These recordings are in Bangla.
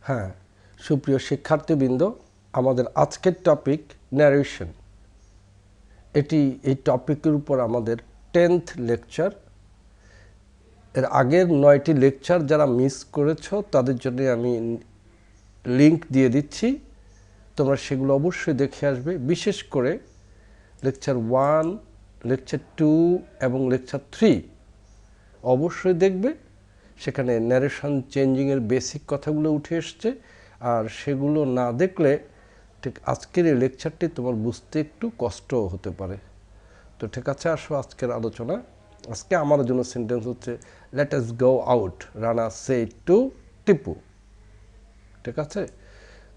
হ্যাঁ, সুপ্রিয় শিক্ষার্থীবৃন্দ, আমাদের আজকের টপিক ন্যারেশন। এই টপিকের উপর আমাদের 10th লেকচার। এর আগের 9টি লেকচার যারা মিস করেছো তাদের জন্য আমি লিংক দিয়ে দিচ্ছি, তোমরা সেগুলো অবশ্যই দেখে আসবে। বিশেষ করে লেকচার 1, লেকচার 2 এবং লেকচার 3 অবশ্যই দেখবে। সেখানে ন্যারেশন চেঞ্জিংয়ের বেসিক কথাগুলো উঠে এসছে, আর সেগুলো না দেখলে ঠিক আজকের এই লেকচারটি তোমার বুঝতে একটু কষ্ট হতে পারে। তো ঠিক আছে, আসো আজকের আলোচনা। আজকে আমার জন্য সেন্টেন্স হচ্ছে let us go out, Rana said to Tipu. ঠিক আছে,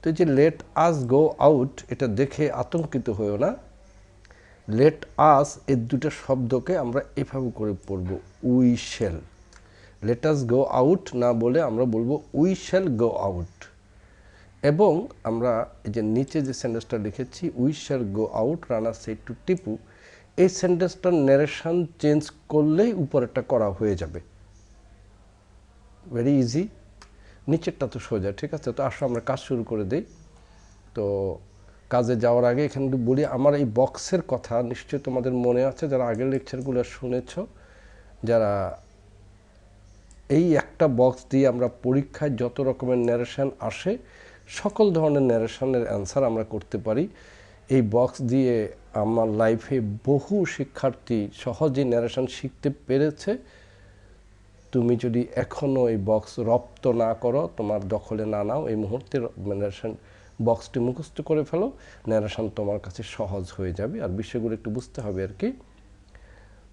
তো এই যে লেট আস গো আউট, এটা দেখে আতঙ্কিত হয়েও না। লেট আস এর দুটো শব্দকে আমরা এভাবে করে পড়ব, we shall. Let us go out না বলে আমরা বলবো উই শ্যাল গো আউট। এবং আমরা এই যে নিচে যে সেন্টেন্সটা লিখেছি, we shall go out Rana said to Tipu, এই সেন্টেন্সটার ন্যারেশন চেঞ্জ করলেই উপরেরটা করা হয়ে যাবে। ভেরি ইজি, নিচেরটা তো সোজা। ঠিক আছে, তো আসো আমরা কাজ শুরু করে দিই। তো কাজে যাওয়ার আগে এখানে বলি, আমার এই বক্সের কথা নিশ্চয়ই তোমাদের মনে আছে, যারা আগের লেকচারগুলো শুনেছ। যারা এই একটা বক্স দিয়ে আমরা পরীক্ষায় যত রকমের ন্যারেশন আসে, সকল ধরনের ন্যারেশনের অ্যান্সার আমরা করতে পারি। এই বক্স দিয়ে আমার লাইফে বহু শিক্ষার্থী সহজে ন্যারেশন শিখতে পেরেছে। তুমি যদি এখনও এই বক্স রপ্ত না করো, তোমার দখলে না নাও, এই মুহূর্তে ন্যারেশন বক্সটি মুখস্থ করে ফেলো, ন্যারেশন তোমার কাছে সহজ হয়ে যাবে। আর বিষয়গুলো একটু বুঝতে হবে আর কি।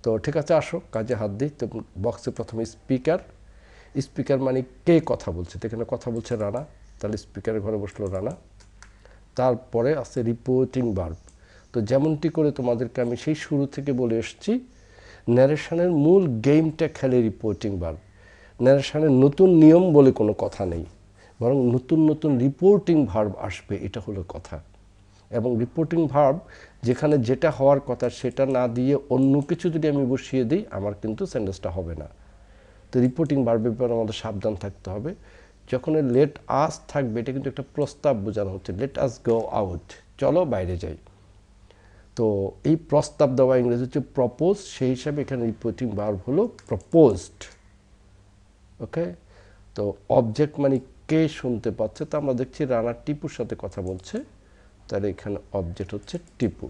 তো ঠিক আছে, আসো কাজে হাত দিই। তো বক্সে প্রথমে স্পিকার। স্পিকার মানে কে কথা বলছে, তো এখানে কথা বলছে রানা, তাহলে স্পিকারের ঘরে বসলো রানা। তারপরে আছে রিপোর্টিং ভার্ব। তো যেমনটি করে তোমাদেরকে আমি সেই শুরু থেকে বলে এসেছি, ন্যারেশনের মূল গেমটা খেলে রিপোর্টিং ভার্ব। ন্যারেশনের নতুন নিয়ম বলে কোনো কথা নেই, বরং নতুন নতুন রিপোর্টিং ভার্ব আসবে, এটা হলো কথা। এবং রিপোর্টিং ভার্ব যেখানে যেটা হওয়ার কথা সেটা না দিয়ে অন্য কিছু যদি আমি বসিয়ে দিই, আমার কিন্তু সেন্টেন্সটা হবে না। তো রিপোর্টিং ভার্বের ব্যাপারে আমাদের সাবধান থাকতে হবে। যখন লেট আস থাকবে, এটা কিন্তু একটা প্রস্তাব বোঝানো হচ্ছে, লেট আস গো আউট, চলো বাইরে যাই। তো এই প্রস্তাব দেওয়া ইংরেজি হচ্ছে প্রপোজ, সেই হিসাবে এখানে রিপোর্টিং ভার্ব হলো প্রপোজড। ওকে, তো অবজেক্ট মানে কে শুনতে পাচ্ছে, তো আমরা দেখছি রানা টিপুর সাথে কথা বলছে, তাহলে এখানে অবজেক্ট হচ্ছে টিপু।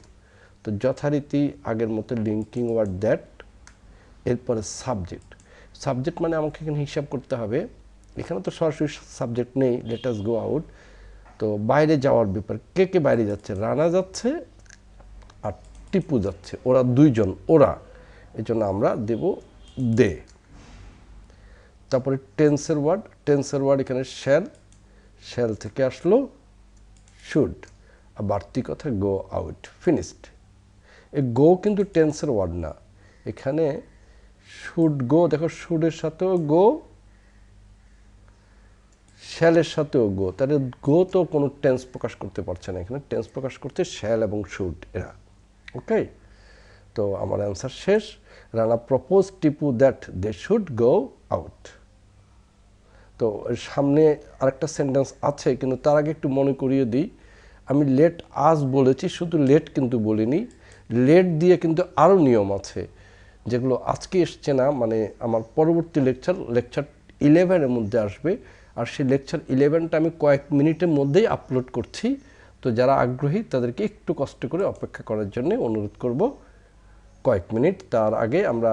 তো যথারীতি আগের মতো লিঙ্কিং ওয়ার্ড দ্যাট, এরপরে সাবজেক্ট। সাবজেক্ট মানে আমাকে এখানে হিসাব করতে হবে, এখানে তো সরাসরি সাবজেক্ট নেই, লেট আস গো আউট। তো বাইরে যাওয়ার ব্যাপার, কে কে বাইরে যাচ্ছে, রানা যাচ্ছে আর টিপু যাচ্ছে, ওরা দুইজন, ওরা, এই জন্য আমরা দেব দে। তারপরে টেন্সের ওয়ার্ড, টেন্সের ওয়ার্ড এখানে শ্যাল, শ্যাল থেকে আসলো শুড, আর বাড়তি কথা গো আউট, ফিনিশড। এই গো কিন্তু টেন্সের ওয়ার্ড না, এখানে শুড গো, দেখো শুডের সাথেও গো, শ্যালের সাথেও গো, তাহলে গো তো কোনো টেন্স প্রকাশ করতে পারছে না, এখানে টেন্স প্রকাশ করতে শ্যাল এবং শুড এরা। ওকে, তো আমার অ্যান্সার শেষ। Rana propose Tipu that they should go out. তো সামনে আরেকটা সেন্টেন্স আছে, কিন্তু তার আগে একটু মনে করিয়ে দিই, আমি লেট আস বলেছি, শুধু লেট কিন্তু বলিনি। লেট দিয়ে কিন্তু আরও নিয়ম আছে, যেগুলো আজকে এসছে না, মানে আমার পরবর্তী লেকচার 11-এর মধ্যে আসবে। আর সেই লেকচার 11টা আমি কয়েক মিনিটের মধ্যেই আপলোড করছি। তো যারা আগ্রহী তাদেরকে একটু কষ্ট করে অপেক্ষা করার জন্য অনুরোধ করব, কয়েক মিনিট। তার আগে আমরা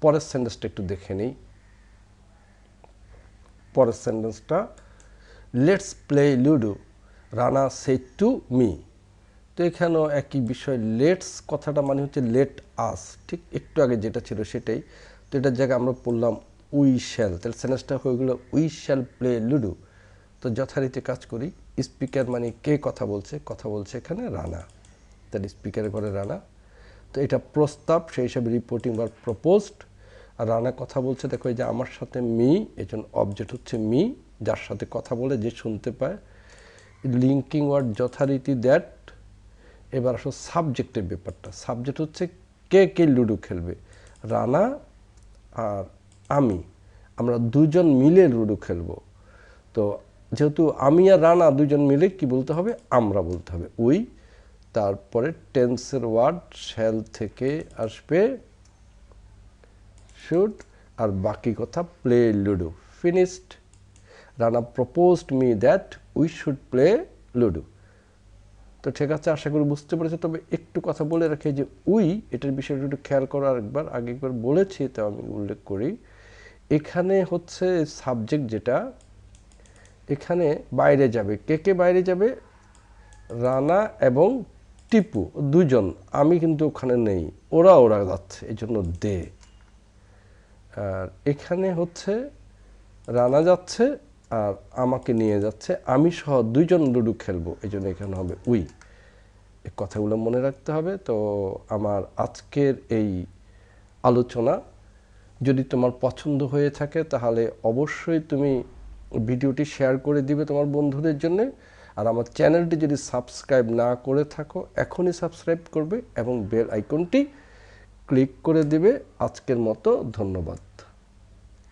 পরের সেন্টেন্সটা একটু দেখে নিই। পরের সেন্টেন্সটা, let's play ludo, Rana said to me. তো এখানেও একই বিষয়, লেটস কথাটা মানে হচ্ছে লেট আস, ঠিক একটু আগে যেটা ছিল সেটাই। তো এটার জায়গায় আমরা পড়লাম উই শ্যাল, তাহলে সেন্টেন্সটা হয়ে গেলো উই শ্যাল প্লে লুডো। তো যথারীতি কাজ করি, স্পিকার মানে কে কথা বলছে, কথা বলছে এখানে রানা, তাহলে স্পিকারের ঘরে রানা। তো এটা প্রস্তাব, সেই হিসাবে রিপোর্টিং বা প্রপোজড। আর রানা কথা বলছে, দেখো এই যে আমার সাথে মি, এই জন্য অবজেক্ট হচ্ছে মি, যার সাথে কথা বলে যে শুনতে পায়। লিঙ্কিং ওয়ার্ড যথারীতি দ্যাট। এবার আসো সাবজেক্টের ব্যাপারটা, সাবজেক্ট হচ্ছে কে কে লুডো খেলবে, রানা আর আমি, আমরা দুজন মিলে লুডো খেলবো। তো যেহেতু আমি আর রানা দুজন মিলে কি বলতে হবে, আমরা বলতে হবে উই, তারপরে টেন্সের ওয়ার্ড শ্যাল থেকে আসবে শুড, আর বাকি কথা play ludo, finished. Rana proposed me that we should play ludo. তো ঠিক আছে, আশা করি বুঝতে পেরেছো। তবে একটু কথা বলে রাখি যে উই, এটার বিষয়টা একটু খেয়াল করো আরেকবার, আগে একবার বলেছি তো আমি উল্লেখ করি। এখানে হচ্ছে সাবজেক্ট যেটা, এখানে বাইরে যাবে, কে কে বাইরে যাবে, রানা এবং টিপু দুজন, আমি কিন্তু ওখানে নেই, ওরা যাচ্ছে, এই জন্য দে। আর এখানে হচ্ছে রানা যাচ্ছে আর আমাকে নিয়ে যাচ্ছে, আমি সহ দুইজন লুডো খেলবো, এই জন্য এখানে হবে উই। এই কথাগুলো মনে রাখতে হবে। তো আমার আজকের এই আলোচনা যদি তোমার পছন্দ হয়ে থাকে তাহলে অবশ্যই তুমি ভিডিওটি শেয়ার করে দিবে তোমার বন্ধুদের জন্য। আর আমার চ্যানেলটি যদি সাবস্ক্রাইব না করে থাকো এখনই সাবস্ক্রাইব করবে এবং বেল আইকনটি ক্লিক করে দিবে। আজকের মতো ধন্যবাদ।